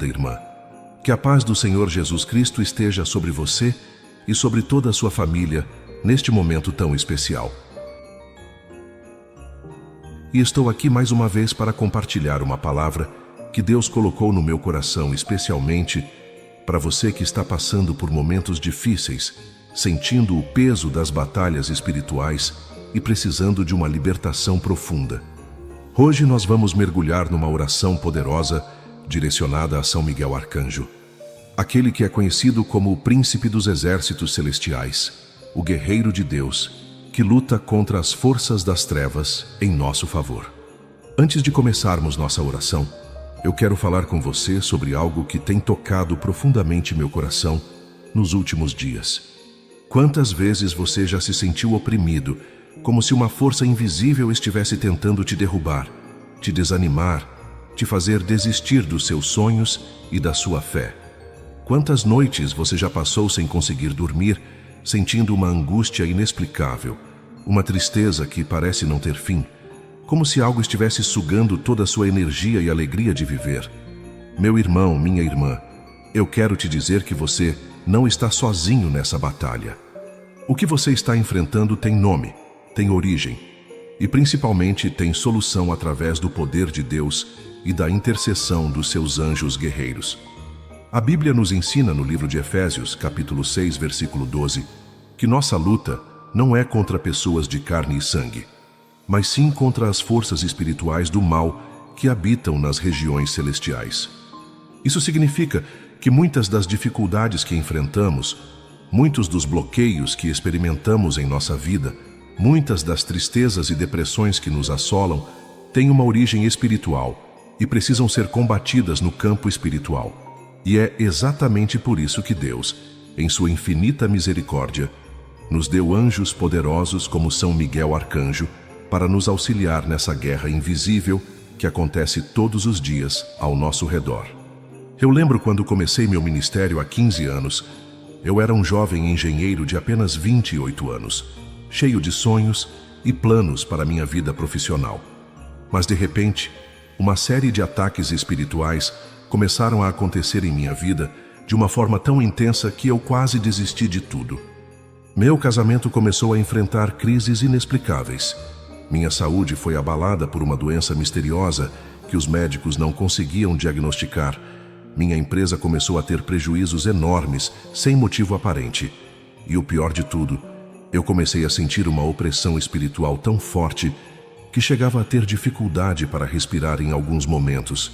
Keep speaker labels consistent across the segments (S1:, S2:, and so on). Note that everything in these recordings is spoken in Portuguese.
S1: irmã. Que a paz do Senhor Jesus Cristo esteja sobre você e sobre toda a sua família neste momento tão especial. E estou aqui mais uma vez para compartilhar uma palavra que Deus colocou no meu coração especialmente para você que está passando por momentos difíceis, sentindo o peso das batalhas espirituais e precisando de uma libertação profunda. Hoje nós vamos mergulhar numa oração poderosa direcionada a São Miguel Arcanjo, aquele que é conhecido como o Príncipe dos Exércitos Celestiais, o guerreiro de Deus, que luta contra as forças das trevas em nosso favor. Antes de começarmos nossa oração, eu quero falar com você sobre algo que tem tocado profundamente meu coração nos últimos dias. Quantas vezes você já se sentiu oprimido, como se uma força invisível estivesse tentando te derrubar, te desanimar, te fazer desistir dos seus sonhos e da sua fé? Quantas noites você já passou sem conseguir dormir, sentindo uma angústia inexplicável, uma tristeza que parece não ter fim, como se algo estivesse sugando toda a sua energia e alegria de viver? Meu irmão, minha irmã, eu quero te dizer que você não está sozinho nessa batalha. O que você está enfrentando tem nome, tem origem e principalmente tem solução através do poder de Deus e da intercessão dos seus anjos guerreiros. A Bíblia nos ensina no livro de Efésios, capítulo 6, versículo 12, que nossa luta não é contra pessoas de carne e sangue, mas sim contra as forças espirituais do mal que habitam nas regiões celestiais. Isso significa que muitas das dificuldades que enfrentamos, muitos dos bloqueios que experimentamos em nossa vida, muitas das tristezas e depressões que nos assolam, têm uma origem espiritual e precisam ser combatidas no campo espiritual. E é exatamente por isso que Deus, em sua infinita misericórdia, nos deu anjos poderosos como São Miguel Arcanjo para nos auxiliar nessa guerra invisível que acontece todos os dias ao nosso redor. Eu lembro quando comecei meu ministério há 15 anos, eu era um jovem engenheiro de apenas 28 anos, cheio de sonhos e planos para minha vida profissional. Mas de repente, uma série de ataques espirituais começaram a acontecer em minha vida de uma forma tão intensa que eu quase desisti de tudo. Meu casamento começou a enfrentar crises inexplicáveis. Minha saúde foi abalada por uma doença misteriosa que os médicos não conseguiam diagnosticar. Minha empresa começou a ter prejuízos enormes, sem motivo aparente. E o pior de tudo, eu comecei a sentir uma opressão espiritual tão forte que chegava a ter dificuldade para respirar em alguns momentos.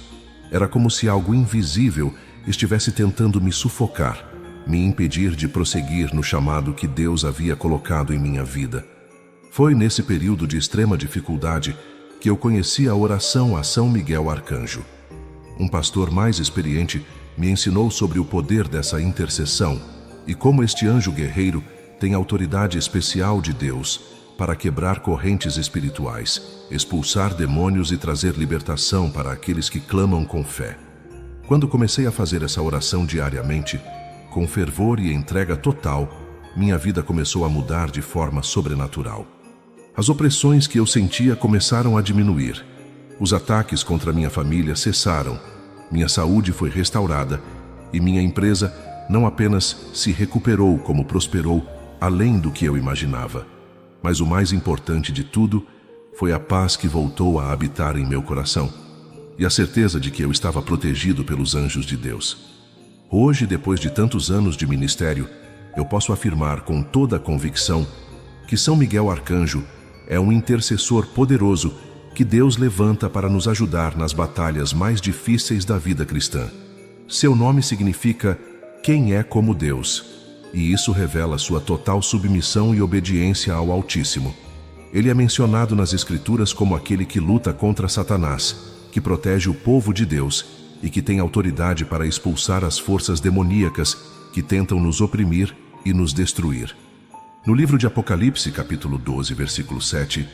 S1: Era como se algo invisível estivesse tentando me sufocar, me impedir de prosseguir no chamado que Deus havia colocado em minha vida. Foi nesse período de extrema dificuldade que eu conheci a oração a São Miguel Arcanjo. Um pastor mais experiente me ensinou sobre o poder dessa intercessão e como este anjo guerreiro tem autoridade especial de Deus para quebrar correntes espirituais, expulsar demônios e trazer libertação para aqueles que clamam com fé. Quando comecei a fazer essa oração diariamente, com fervor e entrega total, minha vida começou a mudar de forma sobrenatural. As opressões que eu sentia começaram a diminuir. Os ataques contra minha família cessaram. Minha saúde foi restaurada e minha empresa não apenas se recuperou, como prosperou além do que eu imaginava. Mas o mais importante de tudo foi a paz que voltou a habitar em meu coração e a certeza de que eu estava protegido pelos anjos de Deus. Hoje, depois de tantos anos de ministério, eu posso afirmar com toda a convicção que São Miguel Arcanjo é um intercessor poderoso que Deus levanta para nos ajudar nas batalhas mais difíceis da vida cristã. Seu nome significa quem é como Deus, e isso revela sua total submissão e obediência ao Altíssimo. Ele é mencionado nas Escrituras como aquele que luta contra Satanás, que protege o povo de Deus e que tem autoridade para expulsar as forças demoníacas que tentam nos oprimir e nos destruir. No livro de Apocalipse, capítulo 12, versículo 7,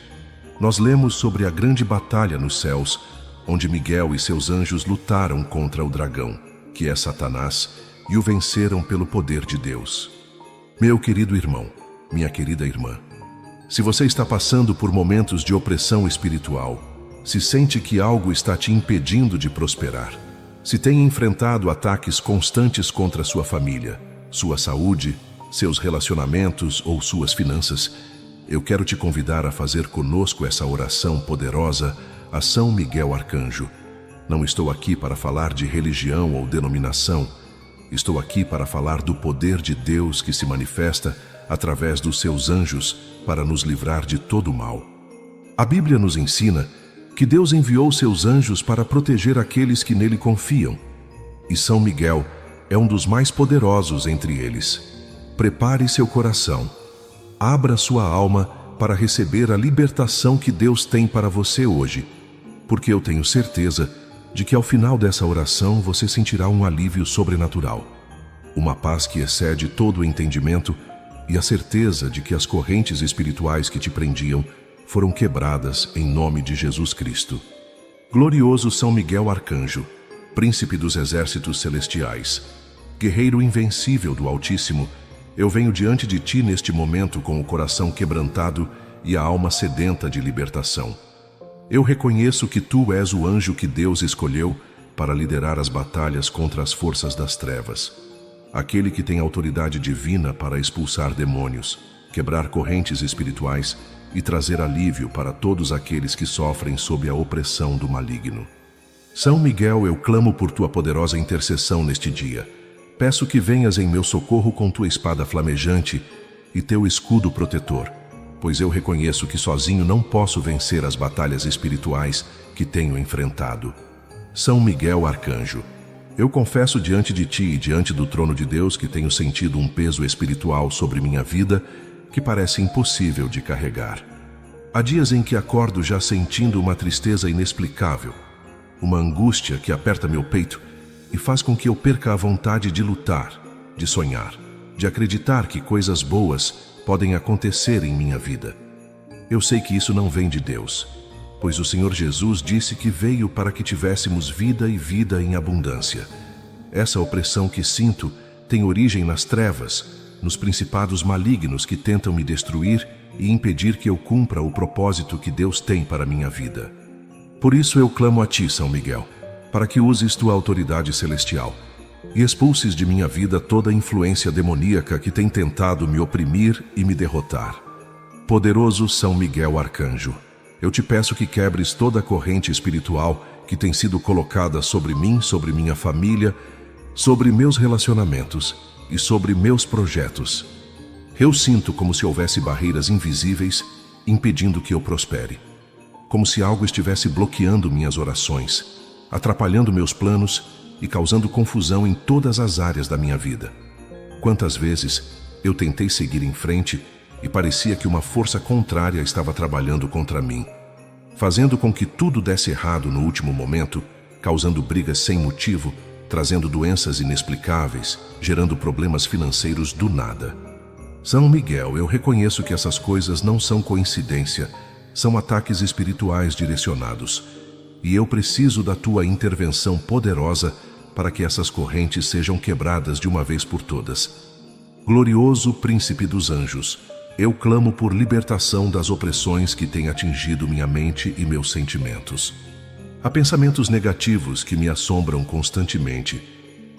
S1: nós lemos sobre a grande batalha nos céus, onde Miguel e seus anjos lutaram contra o dragão, que é Satanás, e o venceram pelo poder de Deus. Meu querido irmão, minha querida irmã, se você está passando por momentos de opressão espiritual, se sente que algo está te impedindo de prosperar, Se tem enfrentado ataques constantes contra sua família, sua saúde, seus relacionamentos ou suas finanças, eu quero te convidar a fazer conosco essa oração poderosa a São Miguel Arcanjo. Não estou aqui para falar de religião ou denominação. Estou aqui para falar do poder de Deus que se manifesta através dos seus anjos para nos livrar de todo o mal. A Bíblia nos ensina que Deus enviou seus anjos para proteger aqueles que nele confiam. E São Miguel é um dos mais poderosos entre eles. Prepare seu coração. Abra sua alma para receber a libertação que Deus tem para você hoje, porque eu tenho certeza de que ao final dessa oração você sentirá um alívio sobrenatural, uma paz que excede todo o entendimento e a certeza de que as correntes espirituais que te prendiam foram quebradas em nome de Jesus Cristo. Glorioso São Miguel Arcanjo, príncipe dos exércitos celestiais, guerreiro invencível do Altíssimo, eu venho diante de ti neste momento com o coração quebrantado e a alma sedenta de libertação. Eu reconheço que tu és o anjo que Deus escolheu para liderar as batalhas contra as forças das trevas, aquele que tem autoridade divina para expulsar demônios, quebrar correntes espirituais e trazer alívio para todos aqueles que sofrem sob a opressão do maligno. São Miguel, eu clamo por tua poderosa intercessão neste dia. Peço que venhas em meu socorro com tua espada flamejante e teu escudo protetor, pois eu reconheço que sozinho não posso vencer as batalhas espirituais que tenho enfrentado. São Miguel Arcanjo, eu confesso diante de ti e diante do trono de Deus que tenho sentido um peso espiritual sobre minha vida que parece impossível de carregar. Há dias em que acordo já sentindo uma tristeza inexplicável, uma angústia que aperta meu peito e faz com que eu perca a vontade de lutar, de sonhar, de acreditar que coisas boas podem acontecer em minha vida. Eu sei que isso não vem de Deus, pois o Senhor Jesus disse que veio para que tivéssemos vida e vida em abundância. Essa opressão que sinto tem origem nas trevas, nos principados malignos que tentam me destruir e impedir que eu cumpra o propósito que Deus tem para minha vida. Por isso eu clamo a ti, São Miguel, para que uses tua autoridade celestial e expulses de minha vida toda influência demoníaca que tem tentado me oprimir e me derrotar. Poderoso São Miguel Arcanjo, eu te peço que quebres toda a corrente espiritual que tem sido colocada sobre mim, sobre minha família, sobre meus relacionamentos e sobre meus projetos. Eu sinto como se houvesse barreiras invisíveis impedindo que eu prospere, como se algo estivesse bloqueando minhas orações, atrapalhando meus planos e causando confusão em todas as áreas da minha vida. Quantas vezes eu tentei seguir em frente e parecia que uma força contrária estava trabalhando contra mim, fazendo com que tudo desse errado no último momento, causando brigas sem motivo, trazendo doenças inexplicáveis, gerando problemas financeiros do nada. São Miguel, eu reconheço que essas coisas não são coincidência, são ataques espirituais direcionados, e eu preciso da tua intervenção poderosa para que essas correntes sejam quebradas de uma vez por todas. Glorioso Príncipe dos Anjos, eu clamo por libertação das opressões que têm atingido minha mente e meus sentimentos. Há pensamentos negativos que me assombram constantemente,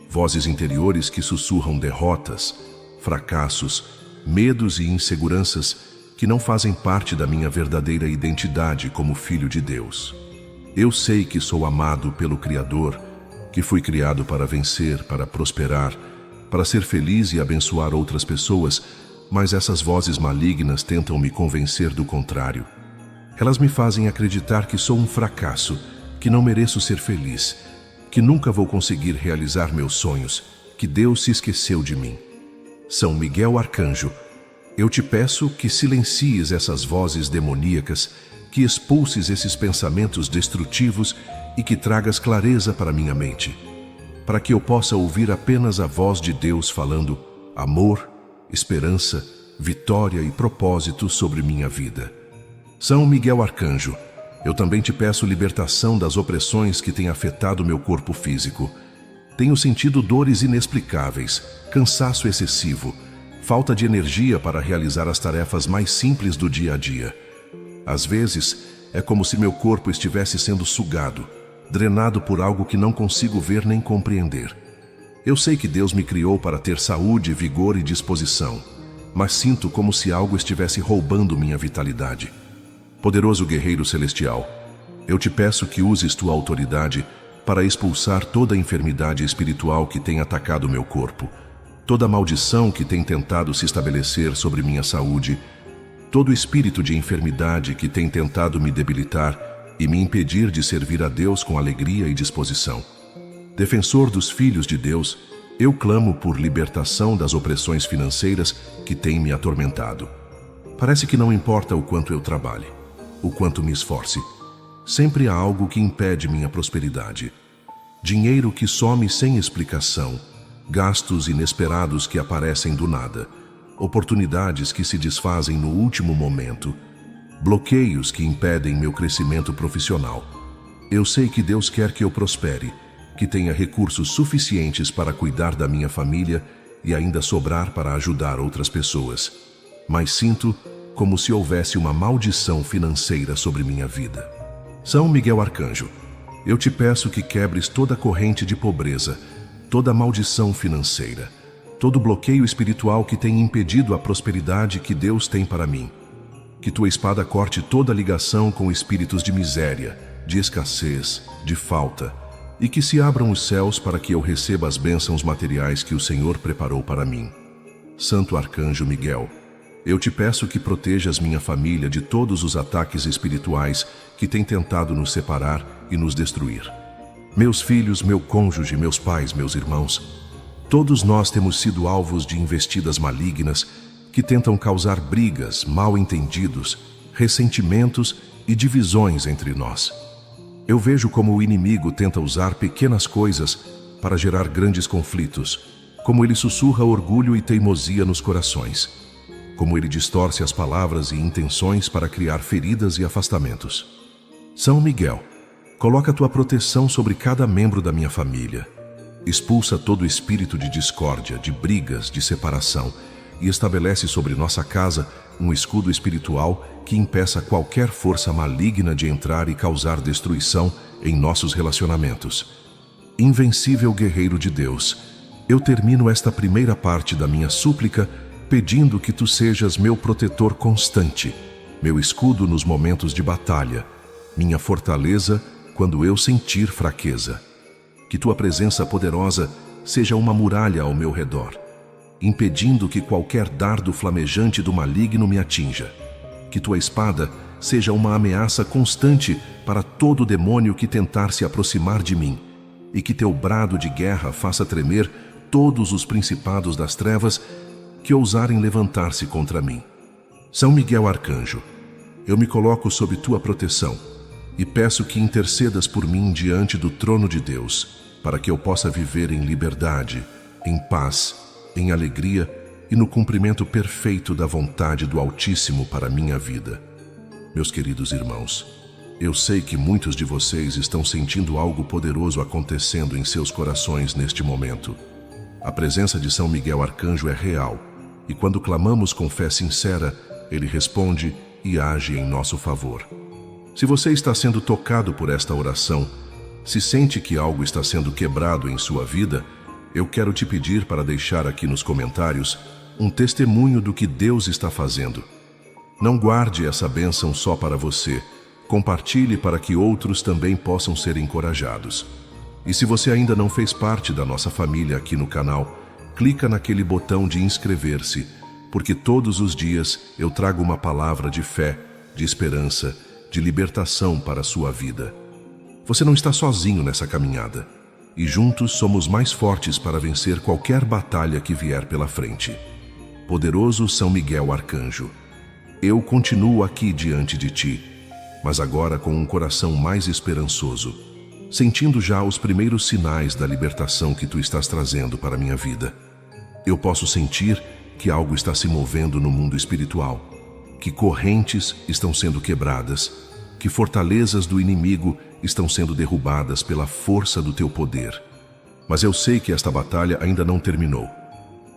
S1: vozes interiores que sussurram derrotas, fracassos, medos e inseguranças que não fazem parte da minha verdadeira identidade como filho de Deus. Eu sei que sou amado pelo Criador, que fui criado para vencer, para prosperar, para ser feliz e abençoar outras pessoas, mas essas vozes malignas tentam me convencer do contrário. Elas me fazem acreditar que sou um fracasso, que não mereço ser feliz, que nunca vou conseguir realizar meus sonhos, que Deus se esqueceu de mim. São Miguel Arcanjo, eu te peço que silencies essas vozes demoníacas, que expulses esses pensamentos destrutivos e que tragas clareza para minha mente, para que eu possa ouvir apenas a voz de Deus falando amor, esperança, vitória e propósito sobre minha vida. São Miguel Arcanjo, eu também te peço libertação das opressões que têm afetado meu corpo físico. Tenho sentido dores inexplicáveis, cansaço excessivo, falta de energia para realizar as tarefas mais simples do dia a dia. Às vezes, é como se meu corpo estivesse sendo sugado, drenado por algo que não consigo ver nem compreender. Eu sei que Deus me criou para ter saúde, vigor e disposição, mas sinto como se algo estivesse roubando minha vitalidade. Poderoso guerreiro celestial, eu te peço que uses tua autoridade para expulsar toda a enfermidade espiritual que tem atacado meu corpo, toda a maldição que tem tentado se estabelecer sobre minha saúde, todo espírito de enfermidade que tem tentado me debilitar e me impedir de servir a Deus com alegria e disposição. Defensor dos filhos de Deus, eu clamo por libertação das opressões financeiras que têm me atormentado. Parece que não importa o quanto eu trabalhe, o quanto me esforce, sempre há algo que impede minha prosperidade. Dinheiro que some sem explicação, gastos inesperados que aparecem do nada, oportunidades que se desfazem no último momento, bloqueios que impedem meu crescimento profissional. Eu sei que Deus quer que eu prospere, que tenha recursos suficientes para cuidar da minha família e ainda sobrar para ajudar outras pessoas. Mas sinto como se houvesse uma maldição financeira sobre minha vida. São Miguel Arcanjo, eu te peço que quebres toda corrente de pobreza, toda maldição financeira, todo bloqueio espiritual que tem impedido a prosperidade que Deus tem para mim. Que tua espada corte toda ligação com espíritos de miséria, de escassez, de falta, e que se abram os céus para que eu receba as bênçãos materiais que o Senhor preparou para mim. Santo Arcanjo Miguel, eu te peço que protejas minha família de todos os ataques espirituais que têm tentado nos separar e nos destruir. Meus filhos, meu cônjuge, meus pais, meus irmãos, todos nós temos sido alvos de investidas malignas que tentam causar brigas, mal-entendidos, ressentimentos e divisões entre nós. Eu vejo como o inimigo tenta usar pequenas coisas para gerar grandes conflitos, como ele sussurra orgulho e teimosia nos corações, como ele distorce as palavras e intenções para criar feridas e afastamentos. São Miguel, coloca tua proteção sobre cada membro da minha família. Expulsa todo espírito de discórdia, de brigas, de separação e estabelece sobre nossa casa um escudo espiritual que impeça qualquer força maligna de entrar e causar destruição em nossos relacionamentos. Invencível guerreiro de Deus, eu termino esta primeira parte da minha súplica pedindo que tu sejas meu protetor constante, meu escudo nos momentos de batalha, minha fortaleza quando eu sentir fraqueza. Que tua presença poderosa seja uma muralha ao meu redor, impedindo que qualquer dardo flamejante do maligno me atinja. Que tua espada seja uma ameaça constante para todo demônio que tentar se aproximar de mim, e que teu brado de guerra faça tremer todos os principados das trevas que ousarem levantar-se contra mim. São Miguel Arcanjo, eu me coloco sob tua proteção e peço que intercedas por mim diante do trono de Deus, para que eu possa viver em liberdade, em paz, em alegria e no cumprimento perfeito da vontade do Altíssimo para a minha vida. Meus queridos irmãos, eu sei que muitos de vocês estão sentindo algo poderoso acontecendo em seus corações neste momento. A presença de São Miguel Arcanjo é real, e quando clamamos com fé sincera, ele responde e age em nosso favor. Se você está sendo tocado por esta oração, se sente que algo está sendo quebrado em sua vida, eu quero te pedir para deixar aqui nos comentários um testemunho do que Deus está fazendo. Não guarde essa bênção só para você, compartilhe para que outros também possam ser encorajados. E se você ainda não fez parte da nossa família aqui no canal, clica naquele botão de inscrever-se, porque todos os dias eu trago uma palavra de fé, de esperança, de libertação para a sua vida. Você não está sozinho nessa caminhada, e juntos somos mais fortes para vencer qualquer batalha que vier pela frente. Poderoso São Miguel Arcanjo, eu continuo aqui diante de ti, mas agora com um coração mais esperançoso, sentindo já os primeiros sinais da libertação que tu estás trazendo para a minha vida. Eu posso sentir que algo está se movendo no mundo espiritual, que correntes estão sendo quebradas, que fortalezas do inimigo estão sendo derrubadas pela força do teu poder. Mas eu sei que esta batalha ainda não terminou,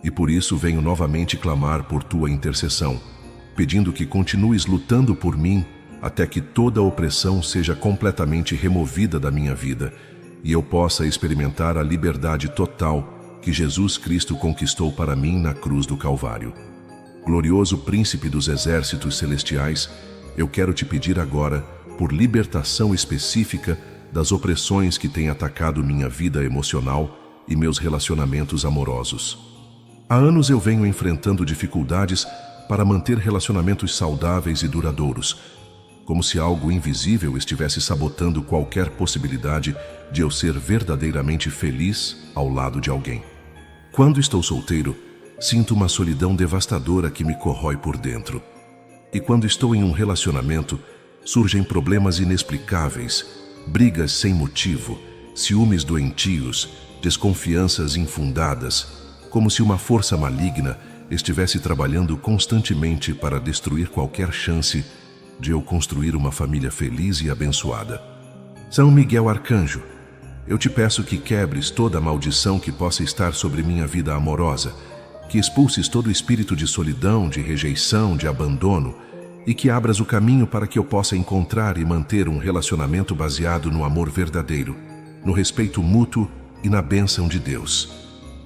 S1: e por isso venho novamente clamar por tua intercessão, pedindo que continues lutando por mim até que toda opressão seja completamente removida da minha vida e eu possa experimentar a liberdade total que Jesus Cristo conquistou para mim na cruz do Calvário. Glorioso Príncipe dos Exércitos Celestiais, eu quero te pedir agora por libertação específica das opressões que têm atacado minha vida emocional e meus relacionamentos amorosos. Há anos eu venho enfrentando dificuldades para manter relacionamentos saudáveis e duradouros, como se algo invisível estivesse sabotando qualquer possibilidade de eu ser verdadeiramente feliz ao lado de alguém. Quando estou solteiro, sinto uma solidão devastadora que me corrói por dentro. E quando estou em um relacionamento, surgem problemas inexplicáveis, brigas sem motivo, ciúmes doentios, desconfianças infundadas, como se uma força maligna estivesse trabalhando constantemente para destruir qualquer chance de eu construir uma família feliz e abençoada. São Miguel Arcanjo, eu te peço que quebres toda a maldição que possa estar sobre minha vida amorosa, que expulses todo o espírito de solidão, de rejeição, de abandono, e que abras o caminho para que eu possa encontrar e manter um relacionamento baseado no amor verdadeiro, no respeito mútuo e na bênção de Deus.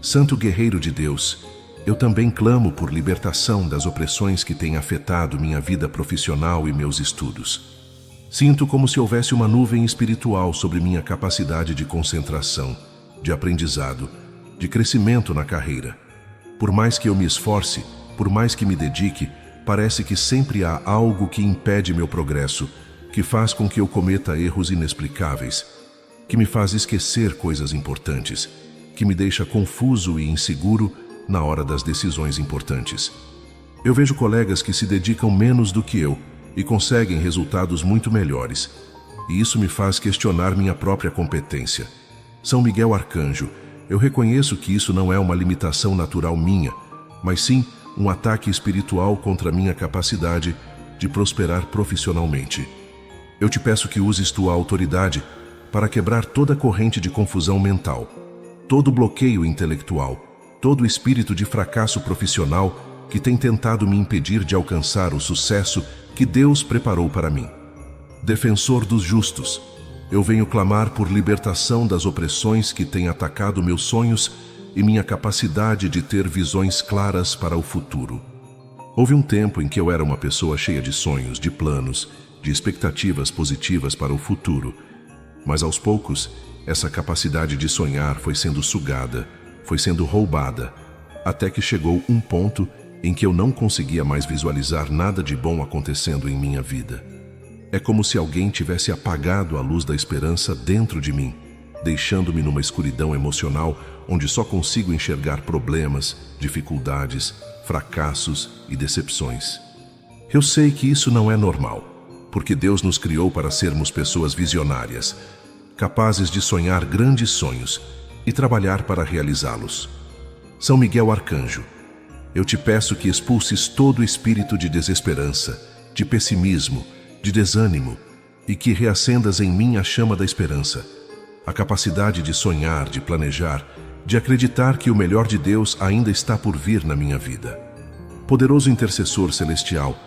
S1: Santo Guerreiro de Deus, eu também clamo por libertação das opressões que têm afetado minha vida profissional e meus estudos. Sinto como se houvesse uma nuvem espiritual sobre minha capacidade de concentração, de aprendizado, de crescimento na carreira. Por mais que eu me esforce, por mais que me dedique, parece que sempre há algo que impede meu progresso, que faz com que eu cometa erros inexplicáveis, que me faz esquecer coisas importantes, que me deixa confuso e inseguro na hora das decisões importantes. Eu vejo colegas que se dedicam menos do que eu e conseguem resultados muito melhores, e isso me faz questionar minha própria competência. São Miguel Arcanjo, eu reconheço que isso não é uma limitação natural minha, mas sim um ataque espiritual contra minha capacidade de prosperar profissionalmente. Eu te peço que uses tua autoridade para quebrar toda corrente de confusão mental, todo bloqueio intelectual, todo espírito de fracasso profissional que tem tentado me impedir de alcançar o sucesso que Deus preparou para mim. Defensor dos justos, eu venho clamar por libertação das opressões que têm atacado meus sonhos e minha capacidade de ter visões claras para o futuro. Houve um tempo em que eu era uma pessoa cheia de sonhos, de planos, de expectativas positivas para o futuro, mas aos poucos, essa capacidade de sonhar foi sendo sugada, foi sendo roubada, até que chegou um ponto em que eu não conseguia mais visualizar nada de bom acontecendo em minha vida. É como se alguém tivesse apagado a luz da esperança dentro de mim, deixando-me numa escuridão emocional onde só consigo enxergar problemas, dificuldades, fracassos e decepções. Eu sei que isso não é normal, porque Deus nos criou para sermos pessoas visionárias, capazes de sonhar grandes sonhos e trabalhar para realizá-los. São Miguel Arcanjo, eu te peço que expulses todo espírito de desesperança, de pessimismo, de desânimo e que reacendas em mim a chama da esperança, a capacidade de sonhar, de planejar, de acreditar que o melhor de Deus ainda está por vir na minha vida. Poderoso intercessor celestial,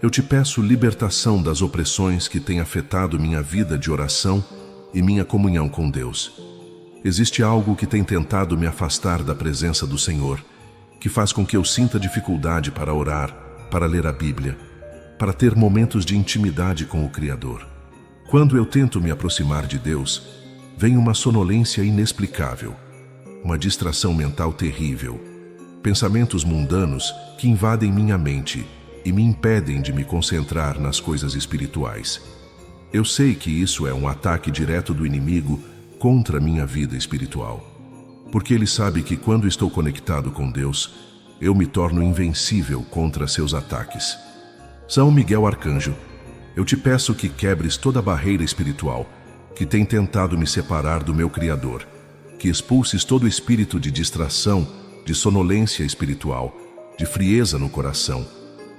S1: eu te peço libertação das opressões que têm afetado minha vida de oração e minha comunhão com Deus. Existe algo que tem tentado me afastar da presença do Senhor, que faz com que eu sinta dificuldade para orar, para ler a Bíblia, para ter momentos de intimidade com o Criador. Quando eu tento me aproximar de Deus, vem uma sonolência inexplicável, uma distração mental terrível, pensamentos mundanos que invadem minha mente e me impedem de me concentrar nas coisas espirituais. Eu sei que isso é um ataque direto do inimigo contra minha vida espiritual, porque ele sabe que quando estou conectado com Deus, eu me torno invencível contra seus ataques. São Miguel Arcanjo, eu te peço que quebres toda barreira espiritual que tem tentado me separar do meu Criador, que expulses todo espírito de distração, de sonolência espiritual, de frieza no coração,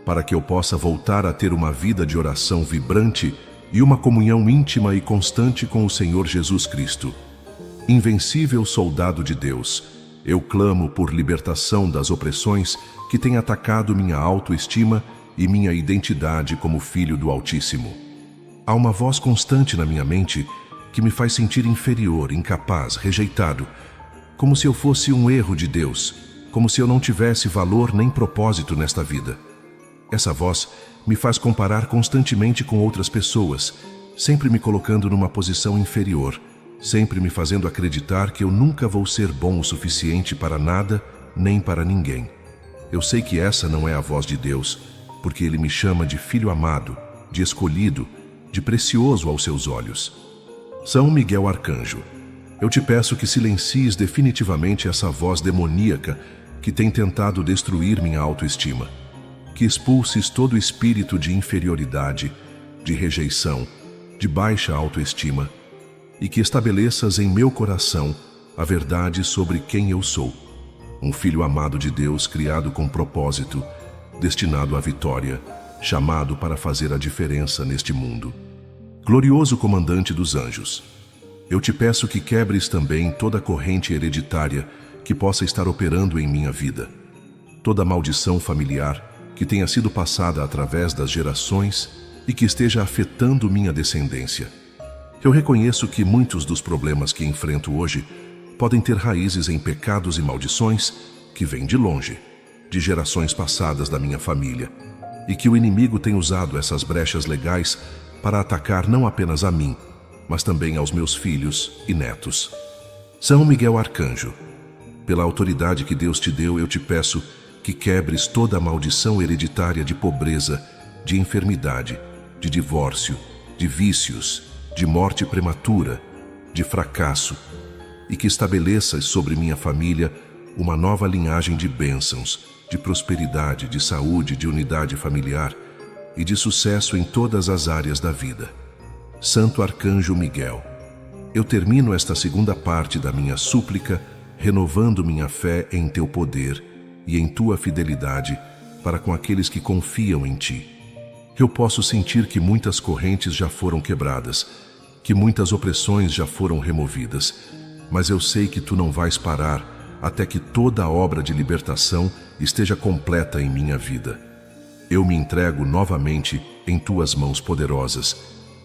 S1: para que eu possa voltar a ter uma vida de oração vibrante e uma comunhão íntima e constante com o Senhor Jesus Cristo. Invencível soldado de Deus, eu clamo por libertação das opressões que têm atacado minha autoestima e minha identidade como filho do Altíssimo. há uma voz constante na minha mente que me faz sentir inferior, incapaz, rejeitado, como se eu fosse um erro de Deus, como se eu não tivesse valor nem propósito nesta vida. Essa voz me faz comparar constantemente com outras pessoas, sempre me colocando numa posição inferior, sempre me fazendo acreditar que eu nunca vou ser bom o suficiente para nada, nem para ninguém. Eu sei que essa não é a voz de Deus, porque Ele me chama de filho amado, de escolhido, de precioso aos seus olhos. São Miguel Arcanjo, eu te peço que silencies definitivamente essa voz demoníaca que tem tentado destruir minha autoestima, que expulses todo espírito de inferioridade, de rejeição, de baixa autoestima, e que estabeleças em meu coração a verdade sobre quem eu sou. Um filho amado de Deus, criado com propósito, destinado à vitória, chamado para fazer a diferença neste mundo. Glorioso comandante dos anjos, eu te peço que quebres também toda corrente hereditária que possa estar operando em minha vida, toda maldição familiar que tenha sido passada através das gerações e que esteja afetando minha descendência. Eu reconheço que muitos dos problemas que enfrento hoje podem ter raízes em pecados e maldições que vêm de longe, de gerações passadas da minha família, e que o inimigo tem usado essas brechas legais para atacar não apenas a mim, mas também aos meus filhos e netos. São Miguel Arcanjo, pela autoridade que Deus te deu, eu te peço que quebres toda a maldição hereditária de pobreza, de enfermidade, de divórcio, de vícios, de morte prematura, de fracasso, e que estabeleças sobre minha família uma nova linhagem de bênçãos, de prosperidade, de saúde, de unidade familiar e de sucesso em todas as áreas da vida. Santo Arcanjo Miguel, eu termino esta segunda parte da minha súplica renovando minha fé em teu poder e em tua fidelidade para com aqueles que confiam em ti. Eu posso sentir que muitas correntes já foram quebradas, que muitas opressões já foram removidas, mas eu sei que tu não vais parar até que toda a obra de libertação esteja completa em minha vida. Eu me entrego novamente em tuas mãos poderosas,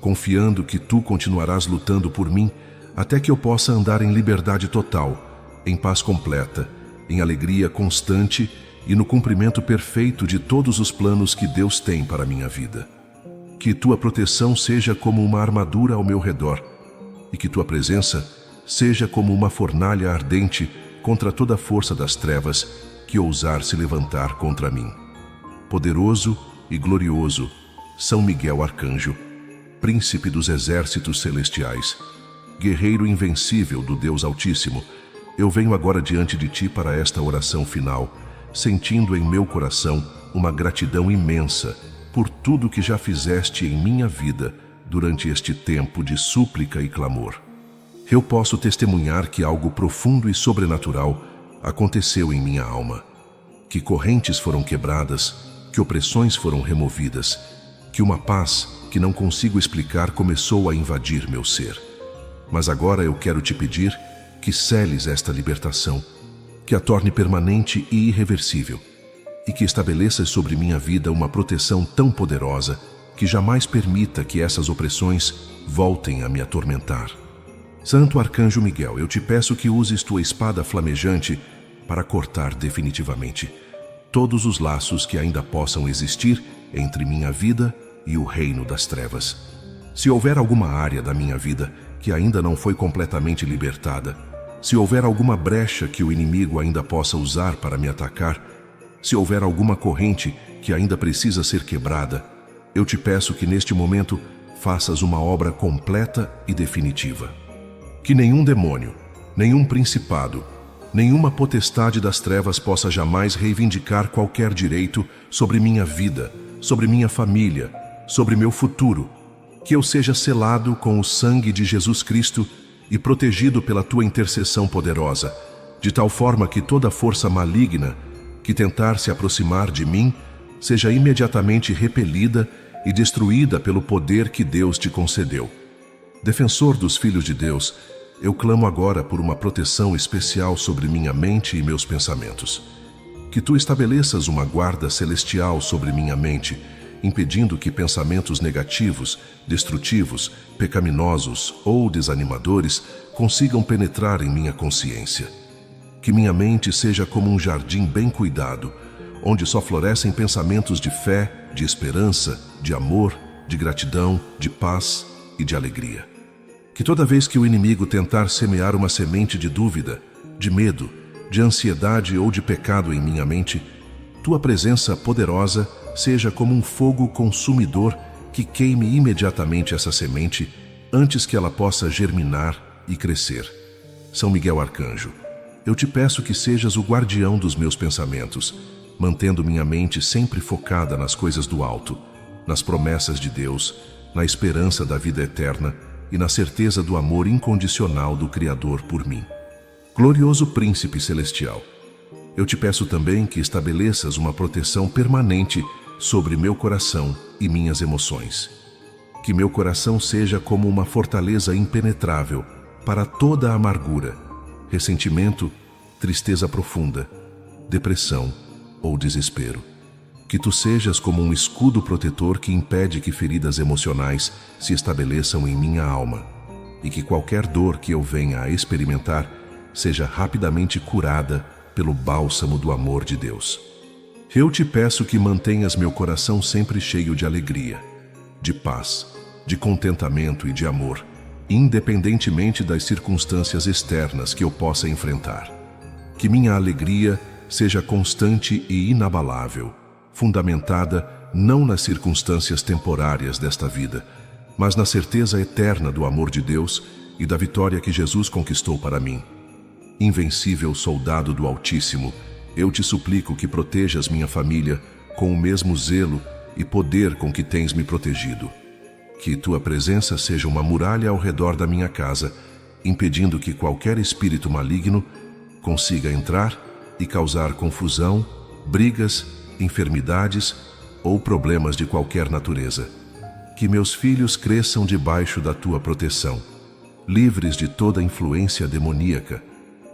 S1: confiando que tu continuarás lutando por mim até que eu possa andar em liberdade total, em paz completa, em alegria constante e no cumprimento perfeito de todos os planos que Deus tem para a minha vida. Que tua proteção seja como uma armadura ao meu redor e que tua presença seja como uma fornalha ardente contra toda a força das trevas que ousar se levantar contra mim. Poderoso e glorioso, São Miguel Arcanjo, príncipe dos exércitos celestiais, guerreiro invencível do Deus Altíssimo, eu venho agora diante de ti para esta oração final, sentindo em meu coração uma gratidão imensa por tudo que já fizeste em minha vida durante este tempo de súplica e clamor. Eu posso testemunhar que algo profundo e sobrenatural aconteceu em minha alma, que correntes foram quebradas, que opressões foram removidas, que uma paz que não consigo explicar começou a invadir meu ser. Mas agora eu quero te pedir que seles esta libertação, que a torne permanente e irreversível, e que estabeleças sobre minha vida uma proteção tão poderosa que jamais permita que essas opressões voltem a me atormentar. Santo Arcanjo Miguel, eu te peço que uses tua espada flamejante para cortar definitivamente todos os laços que ainda possam existir entre minha vida e o reino das trevas. Se houver alguma área da minha vida que ainda não foi completamente libertada, se houver alguma brecha que o inimigo ainda possa usar para me atacar, se houver alguma corrente que ainda precisa ser quebrada, eu te peço que neste momento faças uma obra completa e definitiva. Que nenhum demônio, nenhum principado, nenhuma potestade das trevas possa jamais reivindicar qualquer direito sobre minha vida, sobre minha família, sobre meu futuro. Que eu seja selado com o sangue de Jesus Cristo e protegido pela tua intercessão poderosa, de tal forma que toda força maligna que tentar se aproximar de mim seja imediatamente repelida e destruída pelo poder que Deus te concedeu. Defensor dos filhos de Deus, eu clamo agora por uma proteção especial sobre minha mente e meus pensamentos. Que tu estabeleças uma guarda celestial sobre minha mente impedindo que pensamentos negativos, destrutivos, pecaminosos ou desanimadores consigam penetrar em minha consciência. Que minha mente seja como um jardim bem cuidado, onde só florescem pensamentos de fé, de esperança, de amor, de gratidão, de paz e de alegria. Que toda vez que o inimigo tentar semear uma semente de dúvida, de medo, de ansiedade ou de pecado em minha mente, tua presença poderosa seja como um fogo consumidor que queime imediatamente essa semente antes que ela possa germinar e crescer. São Miguel Arcanjo, eu te peço que sejas o guardião dos meus pensamentos, mantendo minha mente sempre focada nas coisas do alto, nas promessas de Deus, na esperança da vida eterna e na certeza do amor incondicional do Criador por mim. Glorioso Príncipe Celestial, eu te peço também que estabeleças uma proteção permanente sobre meu coração e minhas emoções. Que meu coração seja como uma fortaleza impenetrável para toda a amargura, ressentimento, tristeza profunda, depressão ou desespero. Que tu sejas como um escudo protetor que impede que feridas emocionais se estabeleçam em minha alma e que qualquer dor que eu venha a experimentar seja rapidamente curada pelo bálsamo do amor de Deus. Eu te peço que mantenhas meu coração sempre cheio de alegria, de paz, de contentamento e de amor, independentemente das circunstâncias externas que eu possa enfrentar. Que minha alegria seja constante e inabalável, fundamentada não nas circunstâncias temporárias desta vida, mas na certeza eterna do amor de Deus e da vitória que Jesus conquistou para mim. Invencível soldado do Altíssimo, eu te suplico que protejas minha família com o mesmo zelo e poder com que tens me protegido. Que tua presença seja uma muralha ao redor da minha casa, impedindo que qualquer espírito maligno consiga entrar e causar confusão, brigas, enfermidades ou problemas de qualquer natureza. Que meus filhos cresçam debaixo da tua proteção, livres de toda influência demoníaca,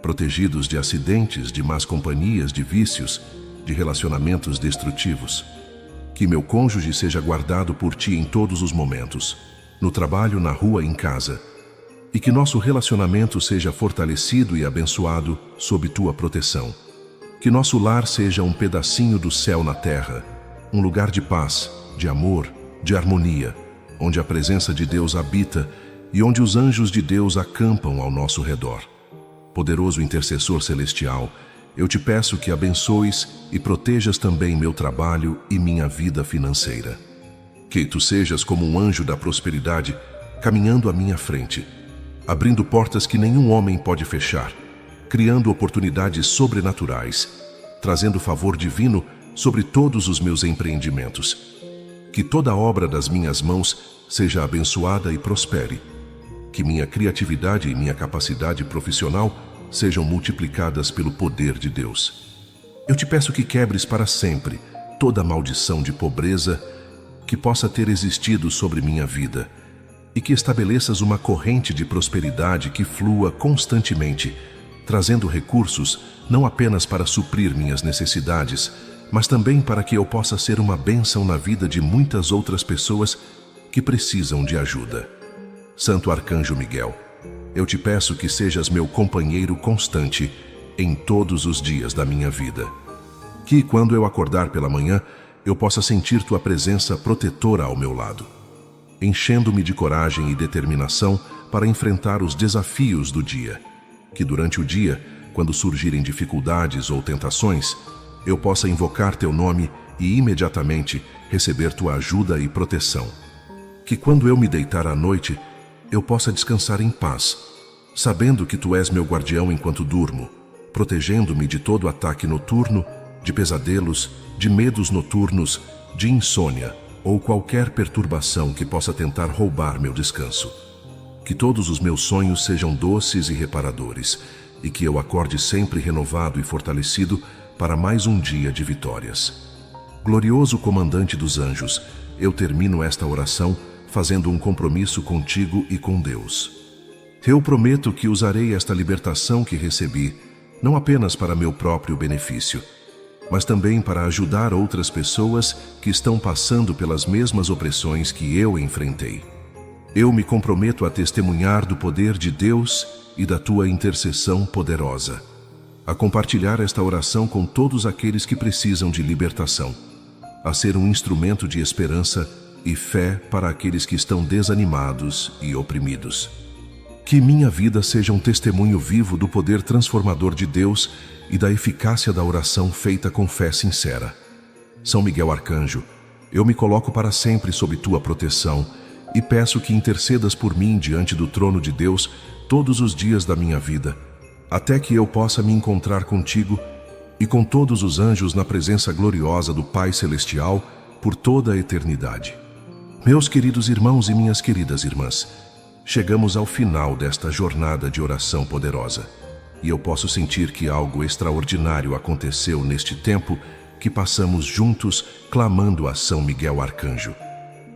S1: protegidos de acidentes, de más companhias, de vícios, de relacionamentos destrutivos. Que meu cônjuge seja guardado por ti em todos os momentos, no trabalho, na rua e em casa, e que nosso relacionamento seja fortalecido e abençoado sob tua proteção. Que nosso lar seja um pedacinho do céu na terra, um lugar de paz, de amor, de harmonia, onde a presença de Deus habita e onde os anjos de Deus acampam ao nosso redor. Poderoso intercessor celestial, eu te peço que abençoes e protejas também meu trabalho e minha vida financeira. Que tu sejas como um anjo da prosperidade, caminhando à minha frente, abrindo portas que nenhum homem pode fechar, criando oportunidades sobrenaturais, trazendo favor divino sobre todos os meus empreendimentos. Que toda obra das minhas mãos seja abençoada e prospere. Que minha criatividade e minha capacidade profissional sejam multiplicadas pelo poder de Deus. Eu te peço que quebres para sempre toda maldição de pobreza que possa ter existido sobre minha vida e que estabeleças uma corrente de prosperidade que flua constantemente, trazendo recursos não apenas para suprir minhas necessidades, mas também para que eu possa ser uma bênção na vida de muitas outras pessoas que precisam de ajuda. Santo Arcanjo Miguel, eu te peço que sejas meu companheiro constante em todos os dias da minha vida. Que, quando eu acordar pela manhã, eu possa sentir tua presença protetora ao meu lado, enchendo-me de coragem e determinação para enfrentar os desafios do dia. Que durante o dia, quando surgirem dificuldades ou tentações, eu possa invocar teu nome e imediatamente receber tua ajuda e proteção. Que quando eu me deitar à noite, eu possa descansar em paz, sabendo que tu és meu guardião enquanto durmo, protegendo-me de todo ataque noturno, de pesadelos, de medos noturnos, de insônia ou qualquer perturbação que possa tentar roubar meu descanso. Que todos os meus sonhos sejam doces e reparadores, e que eu acorde sempre renovado e fortalecido para mais um dia de vitórias. Glorioso comandante dos anjos, eu termino esta oração fazendo um compromisso contigo e com Deus. Eu prometo que usarei esta libertação que recebi, não apenas para meu próprio benefício, mas também para ajudar outras pessoas que estão passando pelas mesmas opressões que eu enfrentei. Eu me comprometo a testemunhar do poder de Deus e da tua intercessão poderosa, a compartilhar esta oração com todos aqueles que precisam de libertação, a ser um instrumento de esperança e fé para aqueles que estão desanimados e oprimidos. Que minha vida seja um testemunho vivo do poder transformador de Deus e da eficácia da oração feita com fé sincera. São Miguel Arcanjo, eu me coloco para sempre sob tua proteção e peço que intercedas por mim diante do trono de Deus todos os dias da minha vida, até que eu possa me encontrar contigo e com todos os anjos na presença gloriosa do Pai Celestial por toda a eternidade. Meus queridos irmãos e minhas queridas irmãs, chegamos ao final desta jornada de oração poderosa, e eu posso sentir que algo extraordinário aconteceu neste tempo que passamos juntos clamando a São Miguel Arcanjo.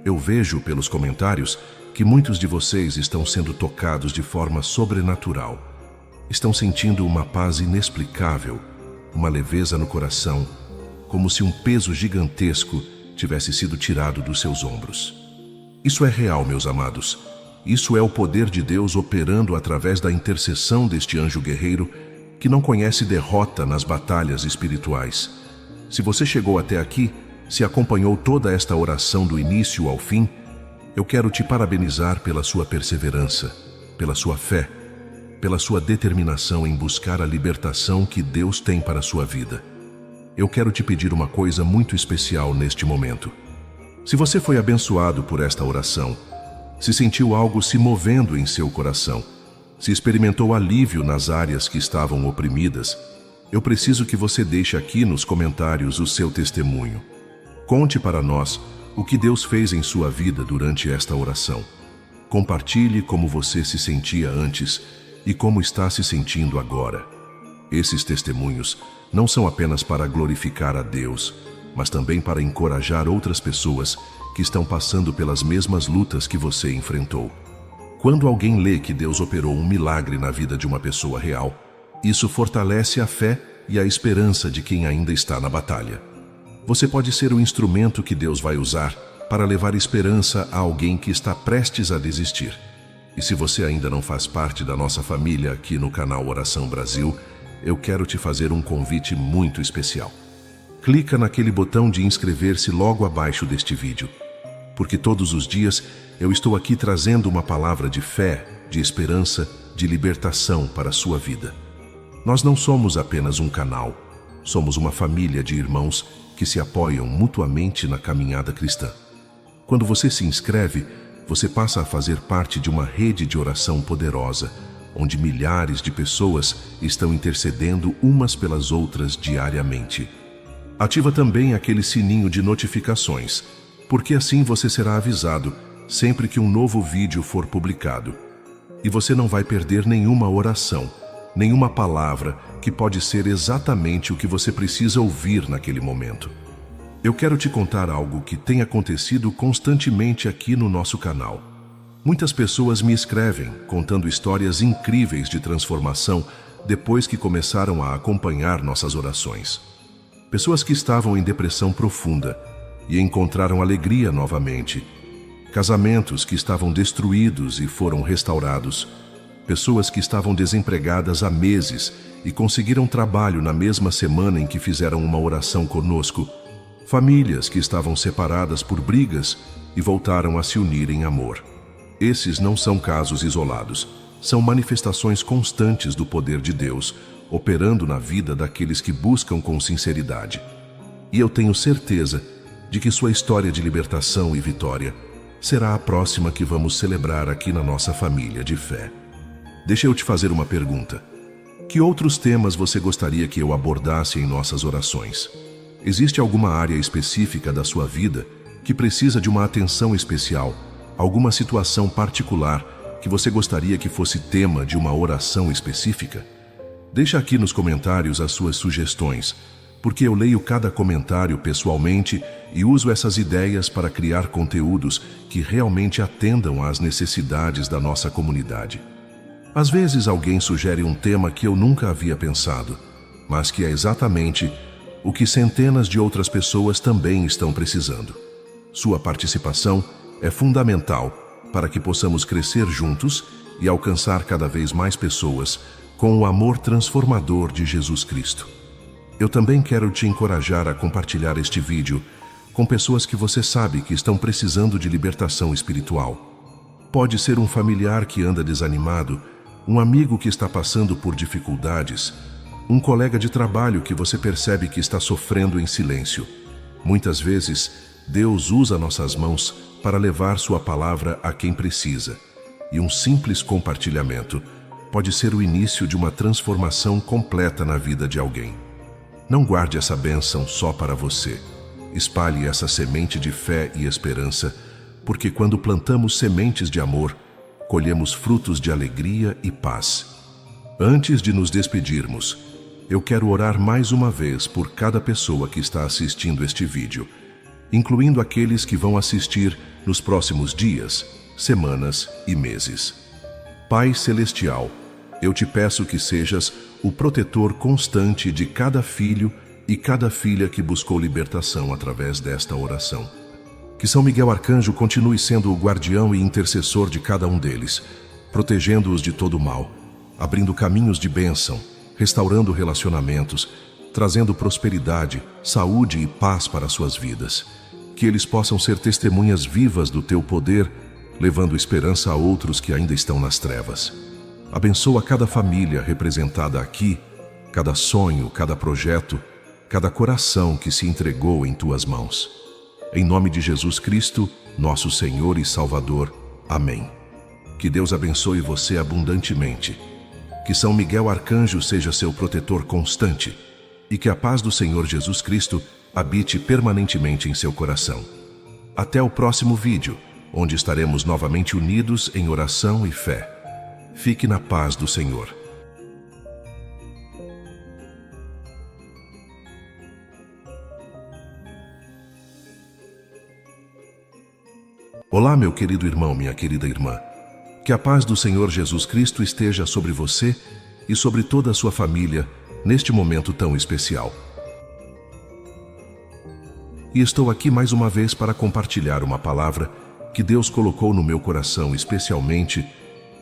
S1: Eu vejo pelos comentários que muitos de vocês estão sendo tocados de forma sobrenatural. Estão sentindo uma paz inexplicável, uma leveza no coração, como se um peso gigantesco tivesse sido tirado dos seus ombros. Isso é real, meus amados. Isso é o poder de Deus operando através da intercessão deste anjo guerreiro que não conhece derrota nas batalhas espirituais. Se você chegou até aqui, se acompanhou toda esta oração do início ao fim, eu quero te parabenizar pela sua perseverança, pela sua fé, pela sua determinação em buscar a libertação que Deus tem para a sua vida. Eu quero te pedir uma coisa muito especial neste momento. Se você foi abençoado por esta oração, se sentiu algo se movendo em seu coração, se experimentou alívio nas áreas que estavam oprimidas, eu preciso que você deixe aqui nos comentários o seu testemunho. Conte para nós o que Deus fez em sua vida durante esta oração. Compartilhe como você se sentia antes e como está se sentindo agora. Esses testemunhos não são apenas para glorificar a Deus, mas também para encorajar outras pessoas que estão passando pelas mesmas lutas que você enfrentou. Quando alguém lê que Deus operou um milagre na vida de uma pessoa real, isso fortalece a fé e a esperança de quem ainda está na batalha. Você pode ser o instrumento que Deus vai usar para levar esperança a alguém que está prestes a desistir. E se você ainda não faz parte da nossa família aqui no canal Oração Brasil, eu quero te fazer um convite muito especial. Clica naquele botão de inscrever-se logo abaixo deste vídeo, porque todos os dias eu estou aqui trazendo uma palavra de fé, de esperança, de libertação para a sua vida. Nós não somos apenas um canal, somos uma família de irmãos que se apoiam mutuamente na caminhada cristã. Quando você se inscreve, você passa a fazer parte de uma rede de oração poderosa, onde milhares de pessoas estão intercedendo umas pelas outras diariamente. Ativa também aquele sininho de notificações, porque assim você será avisado sempre que um novo vídeo for publicado. E você não vai perder nenhuma oração, nenhuma palavra que pode ser exatamente o que você precisa ouvir naquele momento. Eu quero te contar algo que tem acontecido constantemente aqui no nosso canal. Muitas pessoas me escrevem contando histórias incríveis de transformação depois que começaram a acompanhar nossas orações. Pessoas que estavam em depressão profunda e encontraram alegria novamente. Casamentos que estavam destruídos e foram restaurados. Pessoas que estavam desempregadas há meses e conseguiram trabalho na mesma semana em que fizeram uma oração conosco. Famílias que estavam separadas por brigas e voltaram a se unir em amor. Esses não são casos isolados, são manifestações constantes do poder de Deus, operando na vida daqueles que buscam com sinceridade. E eu tenho certeza de que sua história de libertação e vitória será a próxima que vamos celebrar aqui na nossa família de fé. Deixa eu te fazer uma pergunta. Que outros temas você gostaria que eu abordasse em nossas orações? Existe alguma área específica da sua vida que precisa de uma atenção especial, alguma situação particular que você gostaria que fosse tema de uma oração específica? Deixa aqui nos comentários as suas sugestões, porque eu leio cada comentário pessoalmente e uso essas ideias para criar conteúdos que realmente atendam às necessidades da nossa comunidade. Às vezes alguém sugere um tema que eu nunca havia pensado, mas que é exatamente o que centenas de outras pessoas também estão precisando. Sua participação é fundamental para que possamos crescer juntos e alcançar cada vez mais pessoas com o amor transformador de Jesus Cristo. Eu também quero te encorajar a compartilhar este vídeo com pessoas que você sabe que estão precisando de libertação espiritual. Pode ser um familiar que anda desanimado, um amigo que está passando por dificuldades, um colega de trabalho que você percebe que está sofrendo em silêncio. Muitas vezes, Deus usa nossas mãos para levar sua palavra a quem precisa, e um simples compartilhamento pode ser o início de uma transformação completa na vida de alguém. Não guarde essa bênção só para você. Espalhe essa semente de fé e esperança, porque quando plantamos sementes de amor, colhemos frutos de alegria e paz. Antes de nos despedirmos, eu quero orar mais uma vez por cada pessoa que está assistindo este vídeo, incluindo aqueles que vão assistir nos próximos dias, semanas e meses. Pai Celestial, eu te peço que sejas o protetor constante de cada filho e cada filha que buscou libertação através desta oração. Que São Miguel Arcanjo continue sendo o guardião e intercessor de cada um deles, protegendo-os de todo o mal, abrindo caminhos de bênção, restaurando relacionamentos, trazendo prosperidade, saúde e paz para suas vidas. Que eles possam ser testemunhas vivas do teu poder, levando esperança a outros que ainda estão nas trevas. Abençoa cada família representada aqui, cada sonho, cada projeto, cada coração que se entregou em tuas mãos. Em nome de Jesus Cristo, nosso Senhor e Salvador. Amém. Que Deus abençoe você abundantemente. Que São Miguel Arcanjo seja seu protetor constante e que a paz do Senhor Jesus Cristo habite permanentemente em seu coração. Até o próximo vídeo, onde estaremos novamente unidos em oração e fé. Fique na paz do Senhor. Olá, meu querido irmão, minha querida irmã. Que a paz do Senhor Jesus Cristo esteja sobre você e sobre toda a sua família neste momento tão especial. E estou aqui mais uma vez para compartilhar uma palavra que Deus colocou no meu coração especialmente